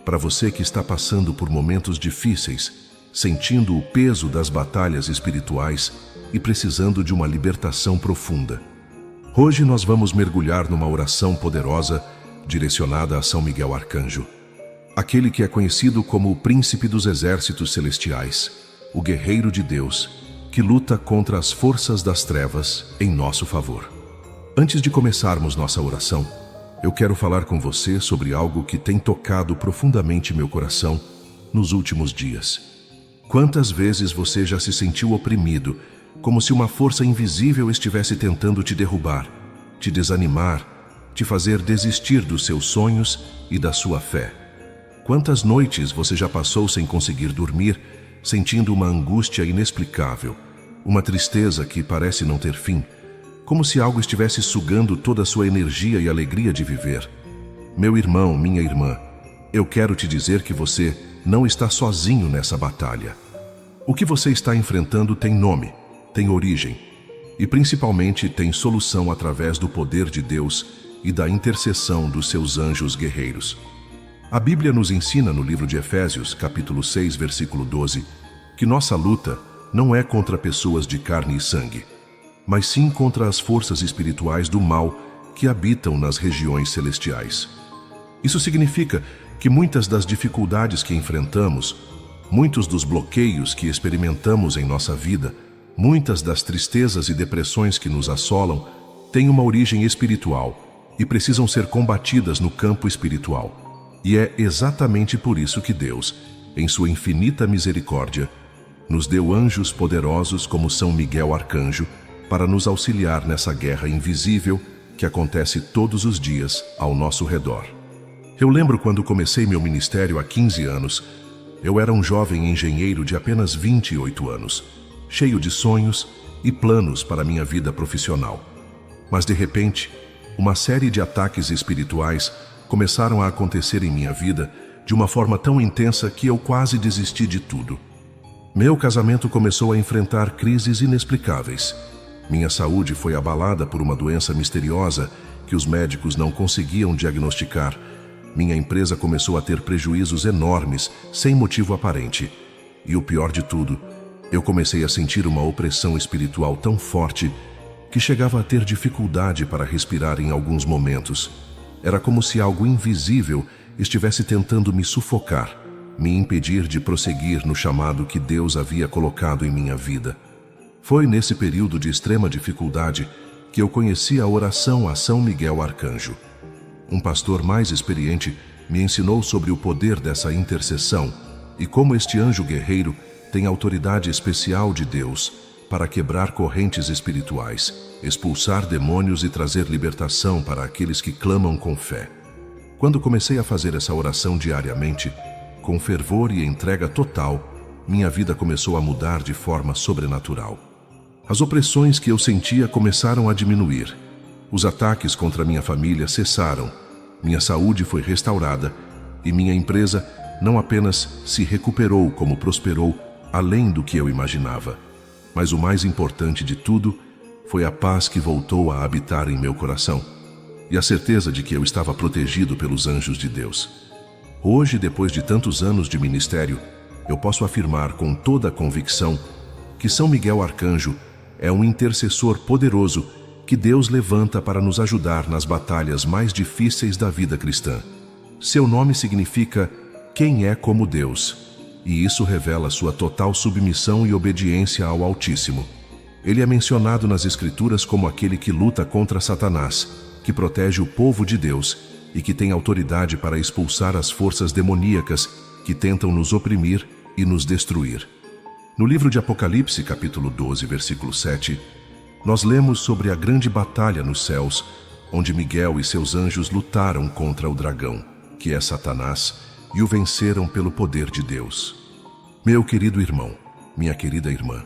S1: para você que está passando por momentos difíceis, sentindo o peso das batalhas espirituais e precisando de uma libertação profunda. Hoje nós vamos mergulhar numa oração poderosa direcionada a São Miguel Arcanjo, aquele que é conhecido como o príncipe dos exércitos celestiais, o guerreiro de Deus, que luta contra as forças das trevas em nosso favor. Antes de começarmos nossa oração, eu quero falar com você sobre algo que tem tocado profundamente meu coração nos últimos dias. Quantas vezes você já se sentiu oprimido, como se uma força invisível estivesse tentando te derrubar, te desanimar, te fazer desistir dos seus sonhos e da sua fé? Quantas noites você já passou sem conseguir dormir, sentindo uma angústia inexplicável, uma tristeza que parece não ter fim, como se algo estivesse sugando toda a sua energia e alegria de viver? Meu irmão, minha irmã, eu quero te dizer que você não está sozinho nessa batalha. O que você está enfrentando tem nome, tem origem e principalmente tem solução através do poder de Deus e da intercessão dos seus anjos guerreiros. A Bíblia nos ensina no livro de Efésios, capítulo 6, versículo 12, que nossa luta não é contra pessoas de carne e sangue, mas sim contra as forças espirituais do mal que habitam nas regiões celestiais. Isso significa que muitas das dificuldades que enfrentamos, muitos dos bloqueios que experimentamos em nossa vida, muitas das tristezas e depressões que nos assolam, têm uma origem espiritual e precisam ser combatidas no campo espiritual. E é exatamente por isso que Deus, em sua infinita misericórdia, nos deu anjos poderosos como São Miguel Arcanjo para nos auxiliar nessa guerra invisível que acontece todos os dias ao nosso redor. Eu lembro quando comecei meu ministério há 15 anos, eu era um jovem engenheiro de apenas 28 anos, cheio de sonhos e planos para minha vida profissional. Mas de repente, uma série de ataques espirituais começaram a acontecer em minha vida de uma forma tão intensa que eu quase desisti de tudo. Meu casamento começou a enfrentar crises inexplicáveis. Minha saúde foi abalada por uma doença misteriosa que os médicos não conseguiam diagnosticar. Minha empresa começou a ter prejuízos enormes, sem motivo aparente. E o pior de tudo, eu comecei a sentir uma opressão espiritual tão forte que chegava a ter dificuldade para respirar em alguns momentos. Era como se algo invisível estivesse tentando me sufocar, me impedir de prosseguir no chamado que Deus havia colocado em minha vida. Foi nesse período de extrema dificuldade que eu conheci a oração a São Miguel Arcanjo. Um pastor mais experiente me ensinou sobre o poder dessa intercessão e como este anjo guerreiro tem autoridade especial de Deus para quebrar correntes espirituais, expulsar demônios e trazer libertação para aqueles que clamam com fé. Quando comecei a fazer essa oração diariamente, com fervor e entrega total, minha vida começou a mudar de forma sobrenatural. As opressões que eu sentia começaram a diminuir. Os ataques contra minha família cessaram, minha saúde foi restaurada e minha empresa não apenas se recuperou como prosperou além do que eu imaginava. Mas o mais importante de tudo foi a paz que voltou a habitar em meu coração e a certeza de que eu estava protegido pelos anjos de Deus. Hoje, depois de tantos anos de ministério, eu posso afirmar com toda a convicção que São Miguel Arcanjo é um intercessor poderoso que Deus levanta para nos ajudar nas batalhas mais difíceis da vida cristã. Seu nome significa quem é como Deus, e isso revela sua total submissão e obediência ao Altíssimo. Ele é mencionado nas Escrituras como aquele que luta contra Satanás, que protege o povo de Deus e que tem autoridade para expulsar as forças demoníacas que tentam nos oprimir e nos destruir. No livro de Apocalipse, capítulo 12, versículo 7, nós lemos sobre a grande batalha nos céus, onde Miguel e seus anjos lutaram contra o dragão, que é Satanás, e o venceram pelo poder de Deus. Meu querido irmão, minha querida irmã,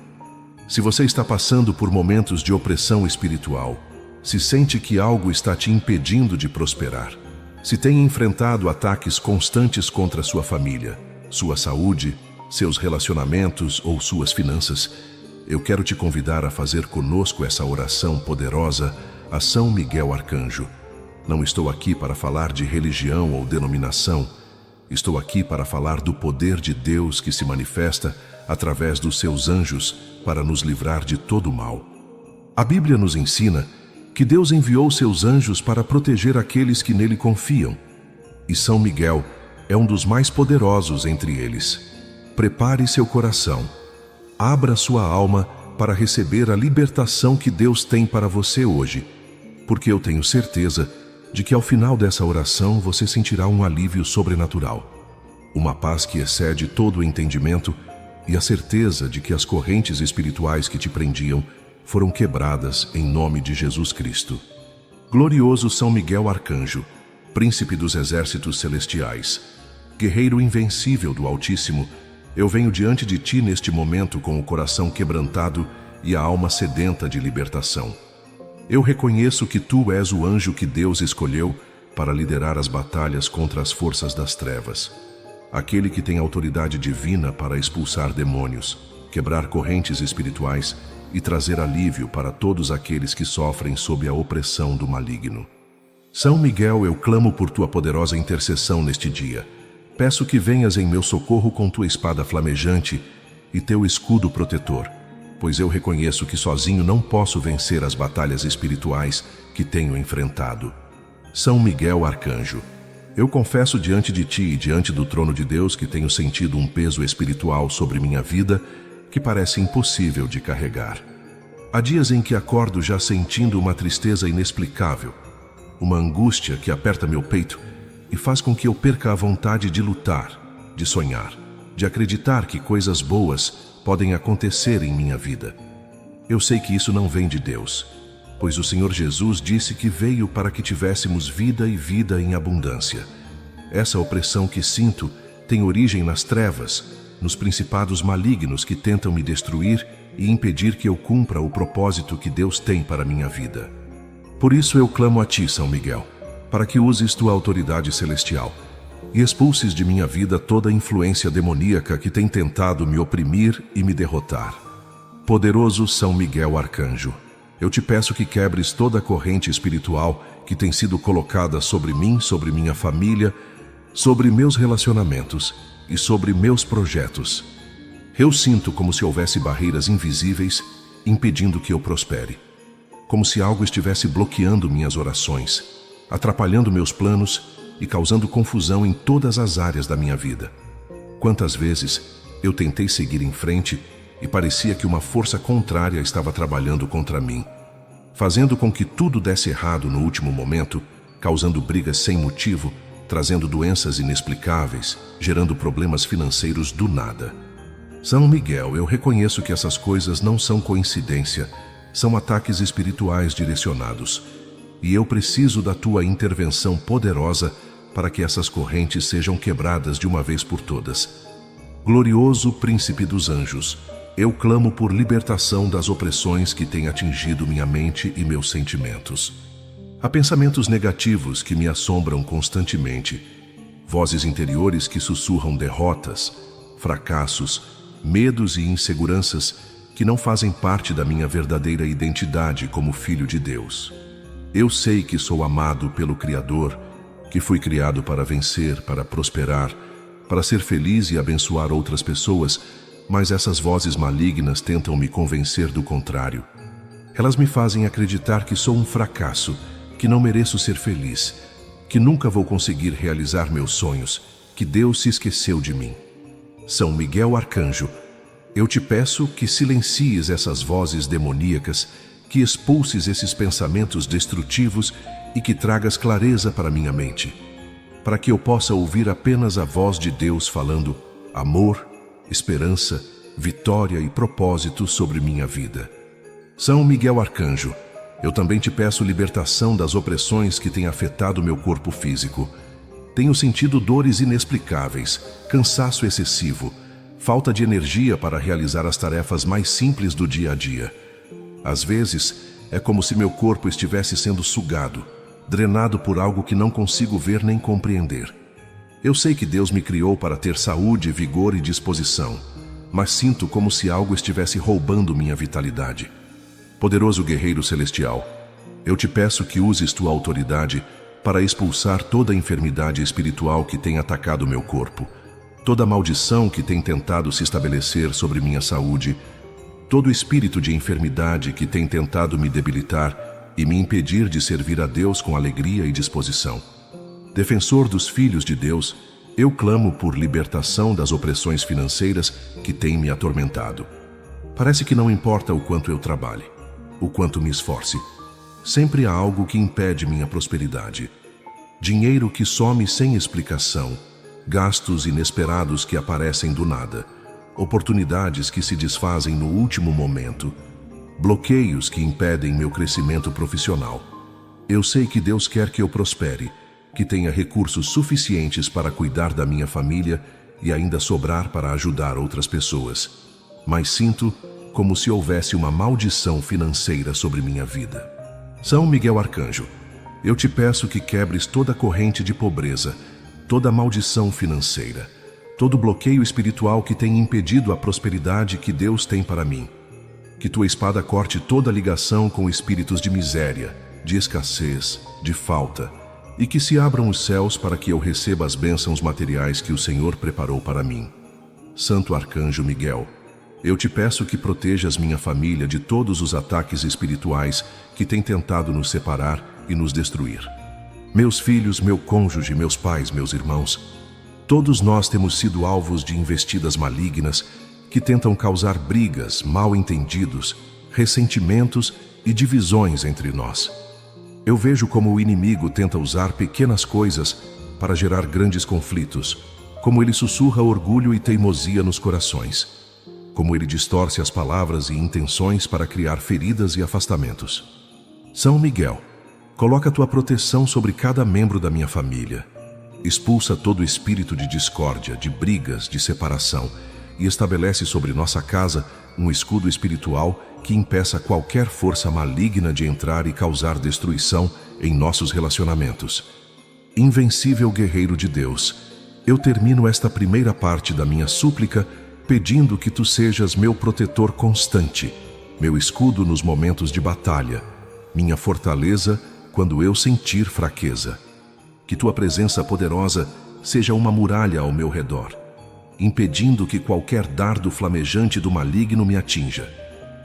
S1: se você está passando por momentos de opressão espiritual, se sente que algo está te impedindo de prosperar, se tem enfrentado ataques constantes contra sua família, sua saúde, seus relacionamentos ou suas finanças, eu quero te convidar a fazer conosco essa oração poderosa a São Miguel Arcanjo. Não estou aqui para falar de religião ou denominação. Estou aqui para falar do poder de Deus que se manifesta através dos seus anjos para nos livrar de todo o mal. A Bíblia nos ensina que Deus enviou seus anjos para proteger aqueles que nele confiam. E São Miguel é um dos mais poderosos entre eles. Prepare seu coração. Abra sua alma para receber a libertação que Deus tem para você hoje, porque eu tenho certeza de que ao final dessa oração você sentirá um alívio sobrenatural, uma paz que excede todo o entendimento e a certeza de que as correntes espirituais que te prendiam foram quebradas em nome de Jesus Cristo. Glorioso São Miguel Arcanjo, príncipe dos exércitos celestiais, guerreiro invencível do Altíssimo, eu venho diante de ti neste momento com o coração quebrantado e a alma sedenta de libertação. Eu reconheço que tu és o anjo que Deus escolheu para liderar as batalhas contra as forças das trevas, aquele que tem autoridade divina para expulsar demônios, quebrar correntes espirituais e trazer alívio para todos aqueles que sofrem sob a opressão do maligno. São Miguel, eu clamo por tua poderosa intercessão neste dia. Peço que venhas em meu socorro com tua espada flamejante e teu escudo protetor, pois eu reconheço que sozinho não posso vencer as batalhas espirituais que tenho enfrentado. São Miguel Arcanjo, eu confesso diante de ti e diante do trono de Deus que tenho sentido um peso espiritual sobre minha vida que parece impossível de carregar. Há dias em que acordo já sentindo uma tristeza inexplicável, uma angústia que aperta meu peito e faz com que eu perca a vontade de lutar, de sonhar, de acreditar que coisas boas podem acontecer em minha vida. Eu sei que isso não vem de Deus, pois o Senhor Jesus disse que veio para que tivéssemos vida e vida em abundância. Essa opressão que sinto tem origem nas trevas, nos principados malignos que tentam me destruir e impedir que eu cumpra o propósito que Deus tem para minha vida. Por isso eu clamo a ti, São Miguel, para que uses tua autoridade celestial e expulses de minha vida toda influência demoníaca que tem tentado me oprimir e me derrotar. Poderoso São Miguel Arcanjo, eu te peço que quebres toda a corrente espiritual que tem sido colocada sobre mim, sobre minha família, sobre meus relacionamentos e sobre meus projetos. Eu sinto como se houvesse barreiras invisíveis impedindo que eu prospere. Como se algo estivesse bloqueando minhas orações, atrapalhando meus planos e causando confusão em todas as áreas da minha vida. Quantas vezes eu tentei seguir em frente e parecia que uma força contrária estava trabalhando contra mim, fazendo com que tudo desse errado no último momento, causando brigas sem motivo, trazendo doenças inexplicáveis, gerando problemas financeiros do nada. São Miguel, eu reconheço que essas coisas não são coincidência, são ataques espirituais direcionados, e eu preciso da tua intervenção poderosa para que essas correntes sejam quebradas de uma vez por todas. Glorioso Príncipe dos Anjos, eu clamo por libertação das opressões que têm atingido minha mente e meus sentimentos. Há pensamentos negativos que me assombram constantemente, vozes interiores que sussurram derrotas, fracassos, medos e inseguranças que não fazem parte da minha verdadeira identidade como filho de Deus. Eu sei que sou amado pelo Criador, que fui criado para vencer, para prosperar, para ser feliz e abençoar outras pessoas, mas essas vozes malignas tentam me convencer do contrário. Elas me fazem acreditar que sou um fracasso, que não mereço ser feliz, que nunca vou conseguir realizar meus sonhos, que Deus se esqueceu de mim. São Miguel Arcanjo, eu te peço que silencies essas vozes demoníacas, que expulses esses pensamentos destrutivos e que tragas clareza para minha mente, para que eu possa ouvir apenas a voz de Deus falando amor, esperança, vitória e propósito sobre minha vida. São Miguel Arcanjo, eu também te peço libertação das opressões que têm afetado meu corpo físico. Tenho sentido dores inexplicáveis, cansaço excessivo, falta de energia para realizar as tarefas mais simples do dia a dia. Às vezes, é como se meu corpo estivesse sendo sugado, drenado por algo que não consigo ver nem compreender. Eu sei que Deus me criou para ter saúde, vigor e disposição, mas sinto como se algo estivesse roubando minha vitalidade. Poderoso guerreiro celestial, eu te peço que uses tua autoridade para expulsar toda a enfermidade espiritual que tem atacado meu corpo, toda a maldição que tem tentado se estabelecer sobre minha saúde, todo espírito de enfermidade que tem tentado me debilitar e me impedir de servir a Deus com alegria e disposição. Defensor dos filhos de Deus, eu clamo por libertação das opressões financeiras que têm me atormentado. Parece que não importa o quanto eu trabalhe, o quanto me esforce, sempre há algo que impede minha prosperidade. Dinheiro que some sem explicação, gastos inesperados que aparecem do nada, oportunidades que se desfazem no último momento, bloqueios que impedem meu crescimento profissional. Eu sei que Deus quer que eu prospere, que tenha recursos suficientes para cuidar da minha família e ainda sobrar para ajudar outras pessoas. Mas sinto como se houvesse uma maldição financeira sobre minha vida. São Miguel Arcanjo, eu te peço que quebres toda corrente de pobreza, toda maldição financeira, todo bloqueio espiritual que tem impedido a prosperidade que Deus tem para mim. Que tua espada corte toda ligação com espíritos de miséria, de escassez, de falta, e que se abram os céus para que eu receba as bênçãos materiais que o Senhor preparou para mim. Santo Arcanjo Miguel, eu te peço que protejas minha família de todos os ataques espirituais que têm tentado nos separar e nos destruir. Meus filhos, meu cônjuge, meus pais, meus irmãos, todos nós temos sido alvos de investidas malignas que tentam causar brigas, mal-entendidos, ressentimentos e divisões entre nós. Eu vejo como o inimigo tenta usar pequenas coisas para gerar grandes conflitos, como ele sussurra orgulho e teimosia nos corações, como ele distorce as palavras e intenções para criar feridas e afastamentos. São Miguel, coloca tua proteção sobre cada membro da minha família. Expulsa todo espírito de discórdia, de brigas, de separação e estabelece sobre nossa casa um escudo espiritual que impeça qualquer força maligna de entrar e causar destruição em nossos relacionamentos. Invencível guerreiro de Deus, eu termino esta primeira parte da minha súplica pedindo que tu sejas meu protetor constante, meu escudo nos momentos de batalha, minha fortaleza quando eu sentir fraqueza. Que tua presença poderosa seja uma muralha ao meu redor, impedindo que qualquer dardo flamejante do maligno me atinja.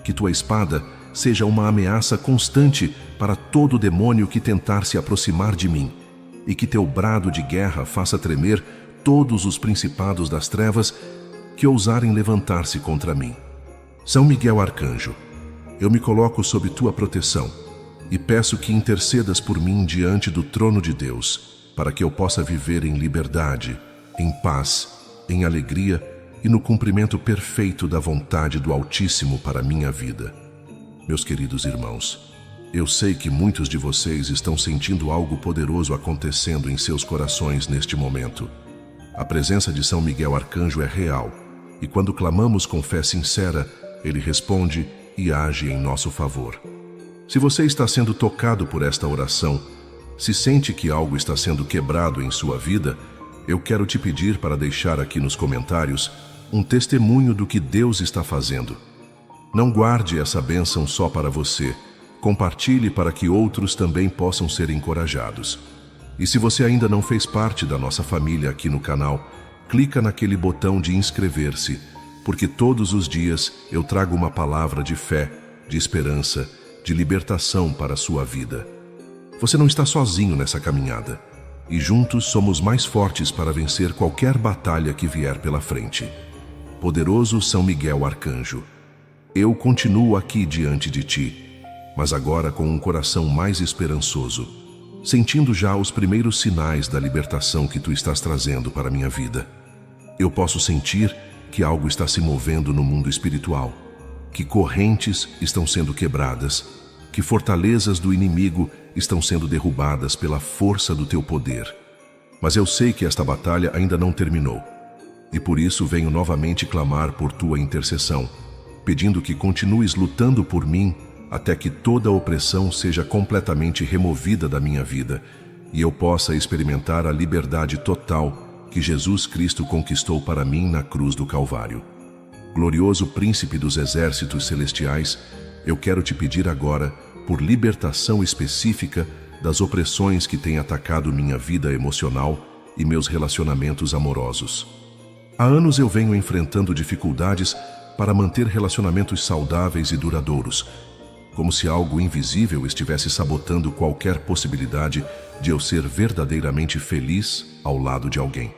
S1: Que tua espada seja uma ameaça constante para todo demônio que tentar se aproximar de mim, e que teu brado de guerra faça tremer todos os principados das trevas que ousarem levantar-se contra mim. São Miguel Arcanjo, eu me coloco sob tua proteção e peço que intercedas por mim diante do trono de Deus, para que eu possa viver em liberdade, em paz, em alegria e no cumprimento perfeito da vontade do Altíssimo para a minha vida. Meus queridos irmãos, eu sei que muitos de vocês estão sentindo algo poderoso acontecendo em seus corações neste momento. A presença de São Miguel Arcanjo é real, e quando clamamos com fé sincera, ele responde e age em nosso favor. Se você está sendo tocado por esta oração, se sente que algo está sendo quebrado em sua vida, eu quero te pedir para deixar aqui nos comentários um testemunho do que Deus está fazendo. Não guarde essa bênção só para você, compartilhe para que outros também possam ser encorajados. E se você ainda não fez parte da nossa família aqui no canal, clica naquele botão de inscrever-se, porque todos os dias eu trago uma palavra de fé, de esperança, de libertação para a sua vida. Você não está sozinho nessa caminhada, e juntos somos mais fortes para vencer qualquer batalha que vier pela frente. Poderoso São Miguel Arcanjo, eu continuo aqui diante de ti, mas agora com um coração mais esperançoso, sentindo já os primeiros sinais da libertação que tu estás trazendo para a minha vida. Eu posso sentir que algo está se movendo no mundo espiritual, que correntes estão sendo quebradas, que fortalezas do inimigo estão sendo derrubadas pela força do teu poder. Mas eu sei que esta batalha ainda não terminou, e por isso venho novamente clamar por tua intercessão, pedindo que continues lutando por mim até que toda a opressão seja completamente removida da minha vida e eu possa experimentar a liberdade total que Jesus Cristo conquistou para mim na cruz do Calvário. Glorioso Príncipe dos Exércitos Celestiais, eu quero te pedir agora por libertação específica das opressões que têm atacado minha vida emocional e meus relacionamentos amorosos. Há anos eu venho enfrentando dificuldades para manter relacionamentos saudáveis e duradouros, como se algo invisível estivesse sabotando qualquer possibilidade de eu ser verdadeiramente feliz ao lado de alguém.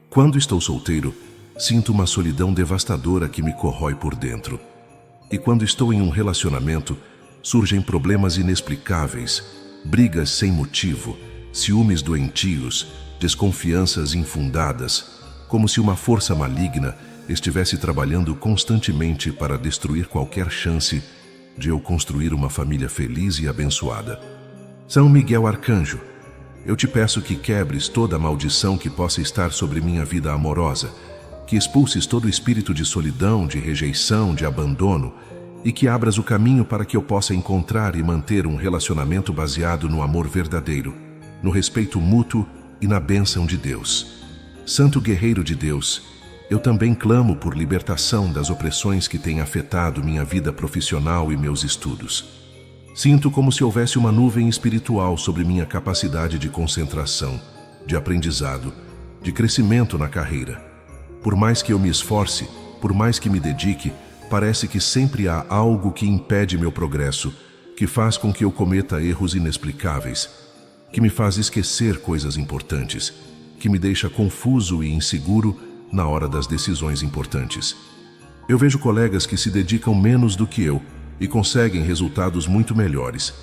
S1: Quando estou solteiro, sinto uma solidão devastadora que me corrói por dentro. E quando estou em um relacionamento, surgem problemas inexplicáveis, brigas sem motivo, ciúmes doentios, desconfianças infundadas, como se uma força maligna estivesse trabalhando constantemente para destruir qualquer chance de eu construir uma família feliz e abençoada. São Miguel Arcanjo, eu te peço que quebres toda a maldição que possa estar sobre minha vida amorosa, que expulses todo o espírito de solidão, de rejeição, de abandono, e que abras o caminho para que eu possa encontrar e manter um relacionamento baseado no amor verdadeiro, no respeito mútuo e na bênção de Deus. Santo Guerreiro de Deus, eu também clamo por libertação das opressões que têm afetado minha vida profissional e meus estudos. Sinto como se houvesse uma nuvem espiritual sobre minha capacidade de concentração, de aprendizado, de crescimento na carreira. Por mais que eu me esforce, por mais que me dedique, parece que sempre há algo que impede meu progresso, que faz com que eu cometa erros inexplicáveis, que me faz esquecer coisas importantes, que me deixa confuso e inseguro na hora das decisões importantes. Eu vejo colegas que se dedicam menos do que eu e conseguem resultados muito melhores,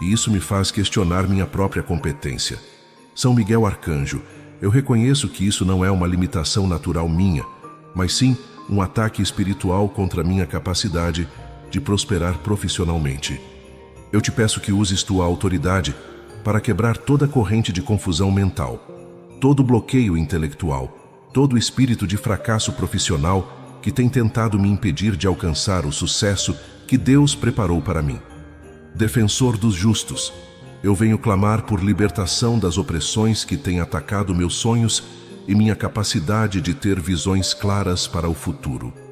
S1: e isso me faz questionar minha própria competência. São Miguel Arcanjo, eu reconheço que isso não é uma limitação natural minha, mas sim um ataque espiritual contra minha capacidade de prosperar profissionalmente. Eu te peço que uses tua autoridade para quebrar toda corrente de confusão mental, todo bloqueio intelectual, todo espírito de fracasso profissional que tem tentado me impedir de alcançar o sucesso que Deus preparou para mim. Defensor dos justos, eu venho clamar por libertação das opressões que têm atacado meus sonhos e minha capacidade de ter visões claras para o futuro.